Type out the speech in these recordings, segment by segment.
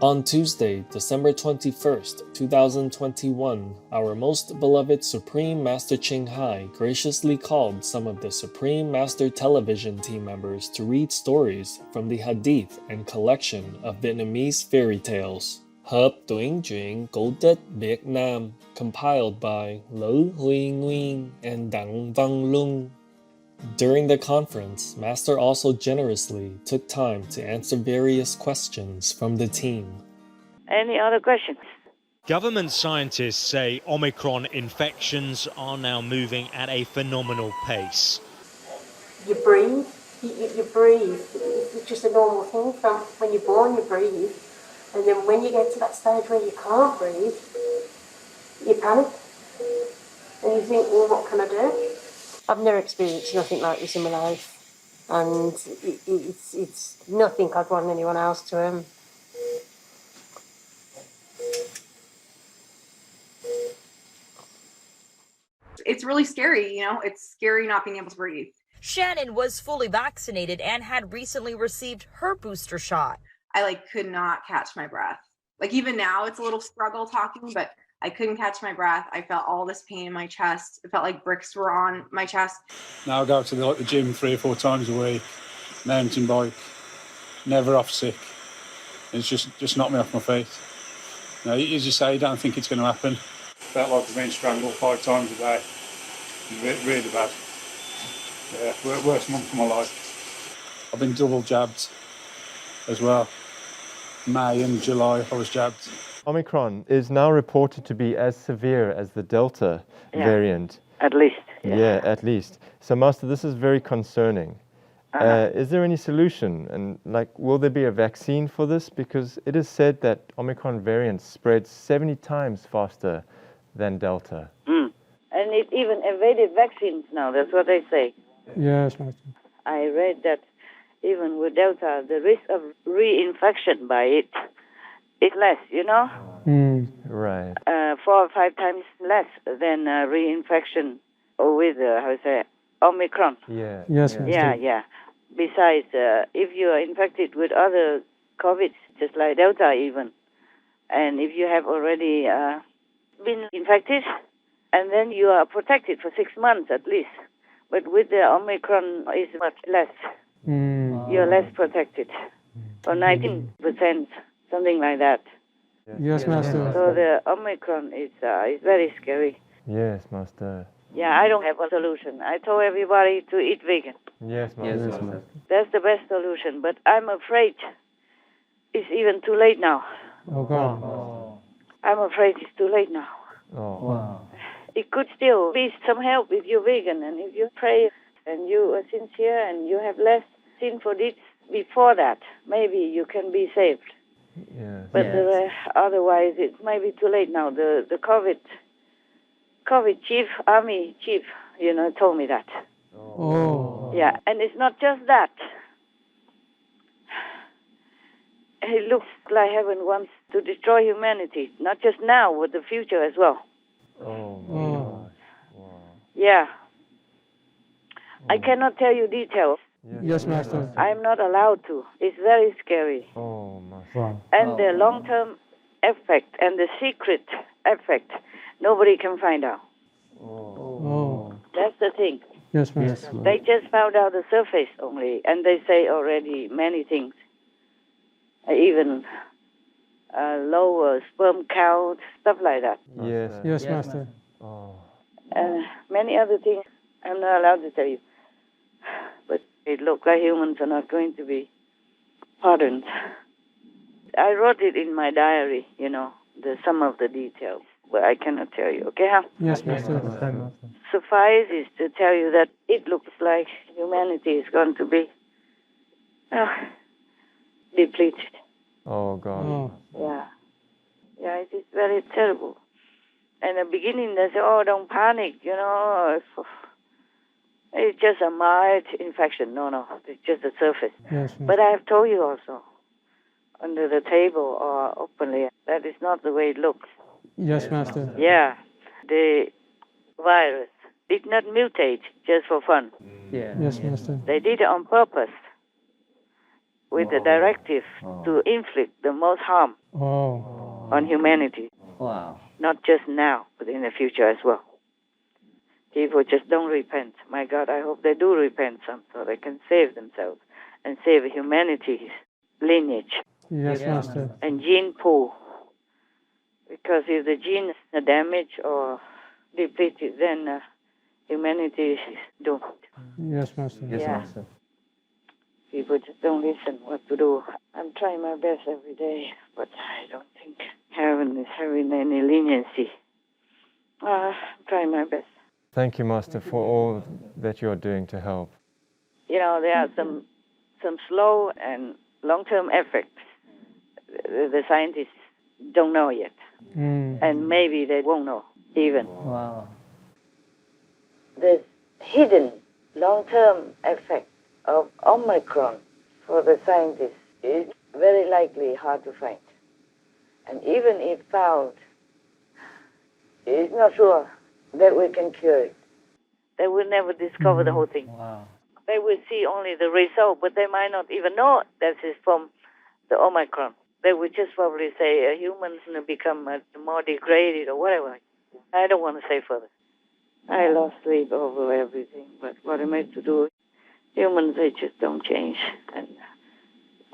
On Tuesday, December 21st, 2021, our most beloved Supreme Master Ching Hai graciously called some of the Supreme Master Television team members to read stories from the Hadith and collection of Vietnamese fairy tales. Hợp Tuyển truyện cổ tích Việt Nam, compiled by Lữ Huy Nguyên and Đặng Văn Luân. During the conference, Master also generously took time to answer various questions from the team. Any other questions? Government scientists say Omicron infections are now moving at a phenomenal pace. You breathe, you breathe. It's just a normal thing from when you're born, you breathe. And then when you get to that stage where you can't breathe, you panic. And you think, well, what can I do? I've never experienced nothing like this in my life, and it's nothing I'd want anyone else to. It's really scary, it's scary not being able to breathe. Shannon was fully vaccinated and had recently received her booster shot. I could not catch my breath. Even now it's a little struggle talking, but I couldn't catch my breath. I felt all this pain in my chest. It felt like bricks were on my chest. Now I go to the gym 3 or 4 times a week, mountain bike, never off sick. It's just knocked me off my feet. Now, as you say, you don't think it's going to happen. Felt like I've been strangled 5 times a day. It's really bad. Yeah, worst month of my life. I've been double jabbed as well. May and July I was jabbed. Omicron is now reported to be as severe as the Delta variant. At least. Yeah, at least. So, Master, this is very concerning. Is there any solution? And will there be a vaccine for this? Because it is said that Omicron variant spreads 70 times faster than Delta. And it even evaded vaccines now, that's what they say. Yes, Master. I read that even with Delta, the risk of reinfection by it is less, Right. 4 or 5 times less than reinfection with, Omicron. Yeah. Yes, Master. Yeah. Besides, if you are infected with other COVID, just like Delta even, and if you have already been infected, and then you are protected for 6 months at least. But with the Omicron, it's much less. You're less protected, for 19%, something like that. Yes, Master. So the Omicron is very scary. Yes, Master. Yeah, I don't have a solution. I told everybody to eat vegan. Yes, Master. That's the best solution. But I'm afraid it's even too late now. Oh, God. I'm afraid it's too late now. Oh. Wow. It could still be some help if you're vegan and if you pray and you are sincere and you have less sinful deeds before that. Maybe you can be saved. Yes. But otherwise, it may be too late now. The COVID chief, army chief, told me that. Oh. Yeah, and it's not just that. It looks like heaven wants to destroy humanity, not just now, but the future as well. Oh, my gosh. Wow. Yeah. I cannot tell you details. Yes, Master. I'm not allowed to. It's very scary. Oh, Master. Wow. And the long-term effect and the secret effect, nobody can find out. Oh. That's the thing. Yes, Master. They just found out the surface only, and they say already many things. Even lower sperm count, stuff like that. Yes. Yes, Master. Oh. Many other things I'm not allowed to tell you. But it looks like humans are not going to be pardoned. I wrote it in my diary, some of the details, but I cannot tell you, okay, huh? Yes, Master. Suffice is to tell you that it looks like humanity is going to be depleted. Oh, God. Oh. Yeah, it is very terrible. In the beginning, they say, oh, don't panic, it's just a mild infection. No, it's just the surface. Yes, Master. But I have told you also, under the table or openly, that is not the way it looks. Yes, Master. Yeah, the virus did not mutate just for fun. Yes, Master. They did it on purpose. with the directive to inflict the most harm Oh. on humanity, Wow. not just now, but in the future as well. People just don't repent. My God, I hope they do repent some so they can save themselves and save humanity's lineage Yes, Master. and gene pool. Because if the genes are damaged or depleted, then humanity is doomed. Yes, Master. Yes, Yeah. Master. People just don't listen what to do. I'm trying my best every day, but I don't think heaven is having any leniency. I'm trying my best. Thank you, Master, for all that you're doing to help. You know, there are some slow and long-term effects the scientists don't know yet. And maybe they won't know even. Wow. The hidden long-term effect of Omicron for the scientists is very likely hard to find. And even if found, it's not sure that we can cure it. They will never discover the whole thing. Wow. They will see only the result, but they might not even know that is from the Omicron. They would just probably say humans become more degraded or whatever. I don't want to say further. I lost sleep over everything, but what am I to do? Humans, they just don't change, and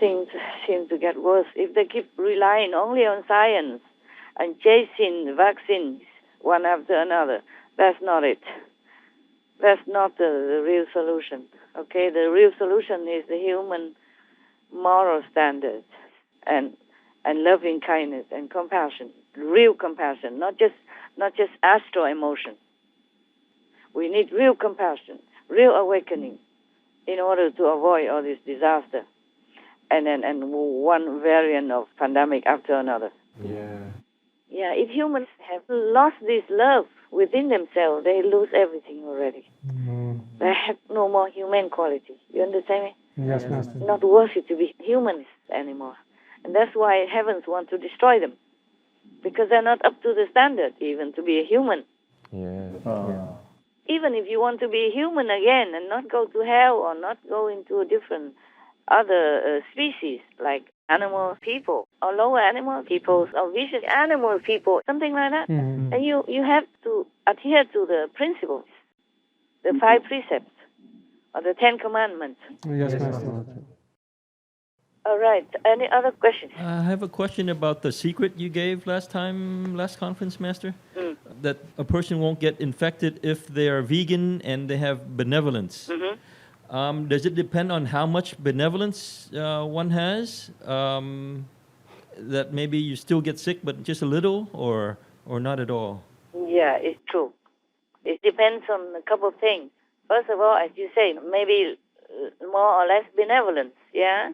things seem to get worse. If they keep relying only on science and chasing vaccines one after another, that's not it. That's not the real solution, okay? The real solution is the human moral standards and loving kindness and compassion, real compassion, not just astral emotion. We need real compassion, real awakening in order to avoid all this disaster and one variant of pandemic after another. Yeah. Yeah, if humans have lost this love within themselves, they lose everything already. They have no more human quality. You understand me? Yes, Master. Not worthy to be humans anymore. And that's why heavens want to destroy them. Because they're not up to the standard even to be a human. Yeah. Even if you want to be human again and not go to hell or not go into a different other species like animal people or lower animal peoples or vicious animal people, something like that. And you have to adhere to the principles, the 5 precepts or the 10 commandments. Yes, Master. All right. Any other questions? I have a question about the secret you gave last conference, Master. That a person won't get infected if they are vegan and they have benevolence. Does it depend on how much benevolence one has? That maybe you still get sick, but just a little, or not at all? Yeah, it's true. It depends on a couple of things. First of all, as you say, maybe more or less benevolence, yeah?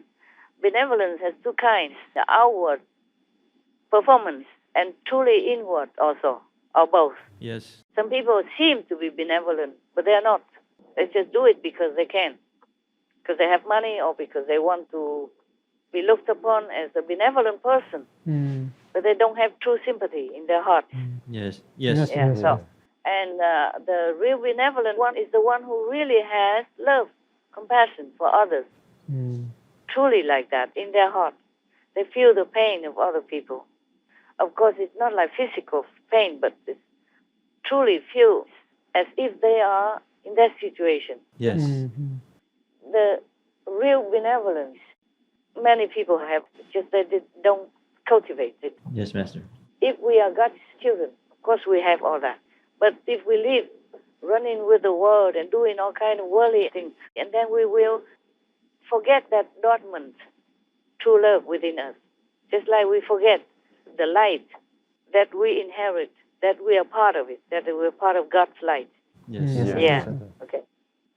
Benevolence has 2 kinds, the outward performance and truly inward also, or both. Yes. Some people seem to be benevolent, but they're not. They just do it because they can, because they have money or because they want to be looked upon as a benevolent person, but they don't have true sympathy in their heart. Yes. Yes. Yeah, so, and the real benevolent one is the one who really has love, compassion for others. Truly like that in their heart. They feel the pain of other people. Of course, it's not like physical pain, but it's truly feel as if they are in that situation. Yes. The real benevolence, many people have, just they don't cultivate it. Yes, Master. If we are God's children, of course we have all that. But if we live running with the world and doing all kind of worldly things, and then we will forget that dormant true love within us. Just like we forget the light that we inherit, that we are part of it, that we're part of God's light. Yes. Yeah. Okay.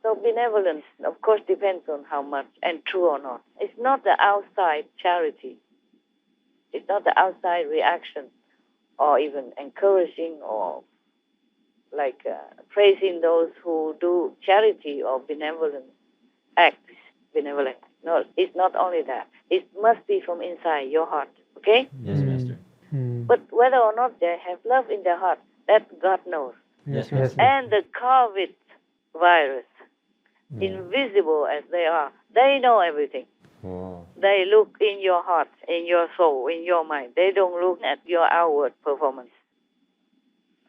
So benevolence, of course, depends on how much and true or not. It's not the outside charity. It's not the outside reaction or even encouraging or like praising those who do charity or benevolent acts. Benevolent. No, it's not only that. It must be from inside your heart. Okay? Yes, Master. But whether or not they have love in their heart, that God knows. Yes, Master. And the COVID virus, invisible as they are, they know everything. Wow. They look in your heart, in your soul, in your mind. They don't look at your outward performance.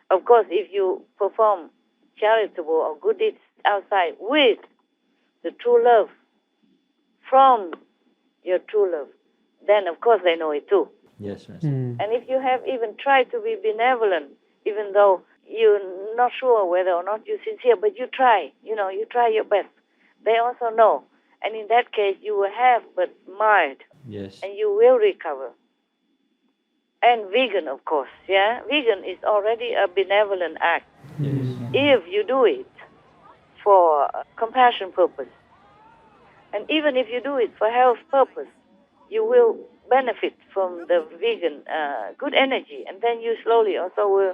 Of course, if you perform charitable or good deeds outside with the true love from your true love, then of course they know it too. Yes, Master. And if you have even tried to be benevolent, even though you're not sure whether or not you're sincere, but you try, you try your best, they also know. And in that case, you will have but mild, Yes. and you will recover. And vegan, of course, yeah? Vegan is already a benevolent act. Yes. If you do it for compassion purpose, and even if you do it for health purpose, you will benefit from the vegan good energy, and then you slowly also will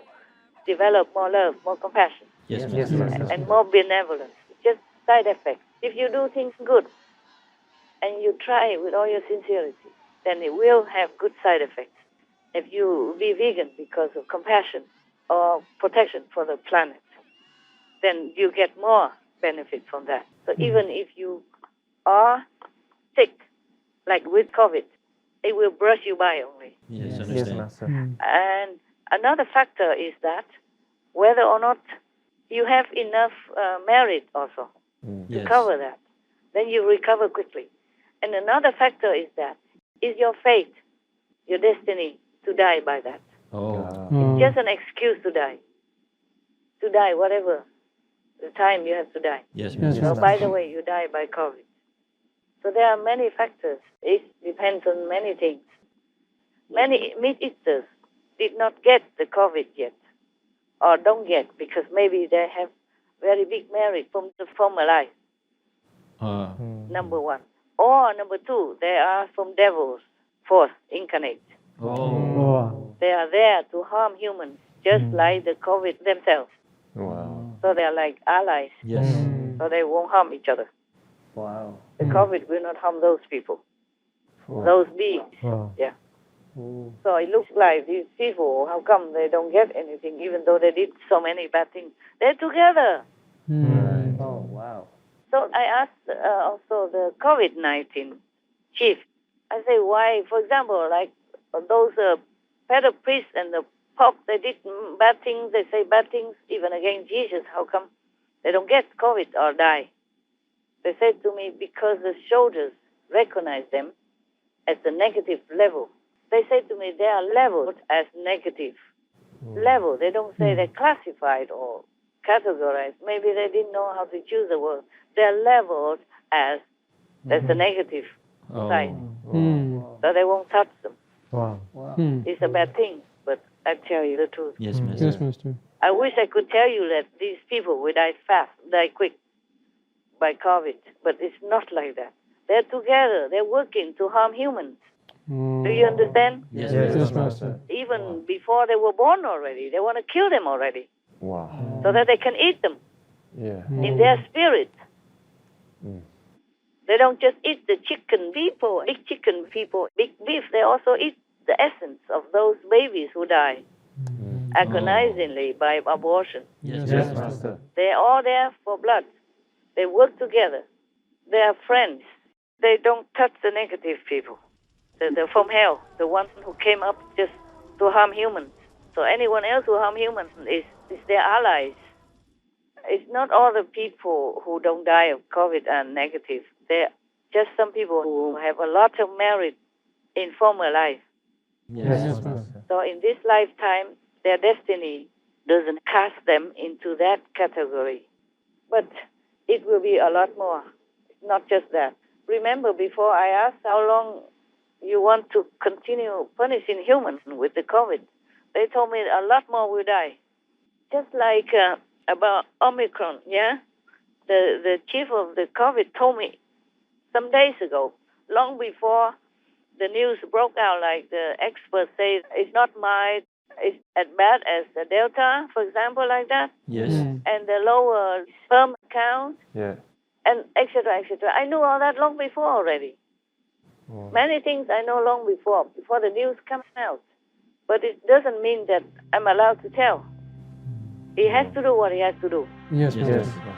develop more love, more compassion, Yes, Yes, Master. Master. and more benevolence. Just side effects. If you do things good and you try it with all your sincerity, then it will have good side effects. If you be vegan because of compassion or protection for the planet, then you get more benefit from that. So even if you are sick, like with COVID, it will brush you by only. Yes, Yes, understand. Master. And another factor is that whether or not you have enough merit also to Yes. cover that, then you recover quickly. And another factor is that is your fate, your destiny to die by that. Oh. Just an excuse to die whatever the time you have to die. Yes, Yes, Master. So by the way, you die by COVID. So there are many factors. It depends on many things. Many meat eaters did not get the COVID yet, or don't get, because maybe they have very big merit from the former life, number one. Or number two, they are from devils, force incarnate. Wow. They are there to harm humans, just like the COVID themselves. Wow. So they are like allies, Yes. so they won't harm each other. Wow. The COVID will not harm those people, Wow. those beings. Wow. Yeah. So it looks like these people, how come they don't get anything, even though they did so many bad things? They're together. Right. Oh, wow. So I asked also the COVID-19 chief, I say, why, for example, like those pedo priests and the Pope, they did bad things, they say bad things even against Jesus, how come they don't get COVID or die? They said to me, because the soldiers recognize them as the negative level. They say to me, they are labeled as negative level. They don't say they're classified or categorized. Maybe they didn't know how to choose the word. They're labeled as that's the negative side. So they won't touch them. Wow. It's a bad thing, but I tell you the truth. Yes, Master. Yes, Master. I wish I could tell you that these people will die fast, die quick by COVID, but it's not like that. They're together. They're working to harm humans. Do you understand? Yes, Yes, Master. Master. Even before they were born already, they want to kill them already Wow. so that they can eat them Yeah. in their spirit. They don't just eat the chicken people, big chicken people, big beef. They also eat the essence of those babies who die agonizingly by abortion. Yes, Yes, Master. Master. They're all there for blood. They work together. They are friends. They don't touch the negative people. They're from hell, the ones who came up just to harm humans. So anyone else who harm humans is their allies. It's not all the people who don't die of COVID are negative. They're just some people who have a lot of merit in former life. Yes. Yes, Master. So in this lifetime, their destiny doesn't cast them into that category. But it will be a lot more, not just that. Remember, before I asked how long you want to continue punishing humans with the COVID, they told me a lot more will die. Just like about Omicron, yeah? The chief of the COVID told me some days ago, long before the news broke out, like the experts say it's not mild, it's as bad as the Delta, for example, like that, Yes. and the lower sperm count, Yeah. and et cetera, et cetera. I knew all that long before already. Many things I know long before the news comes out. But it doesn't mean that I'm allowed to tell. He has to do what he has to do. Yes, Yes, Master. Master.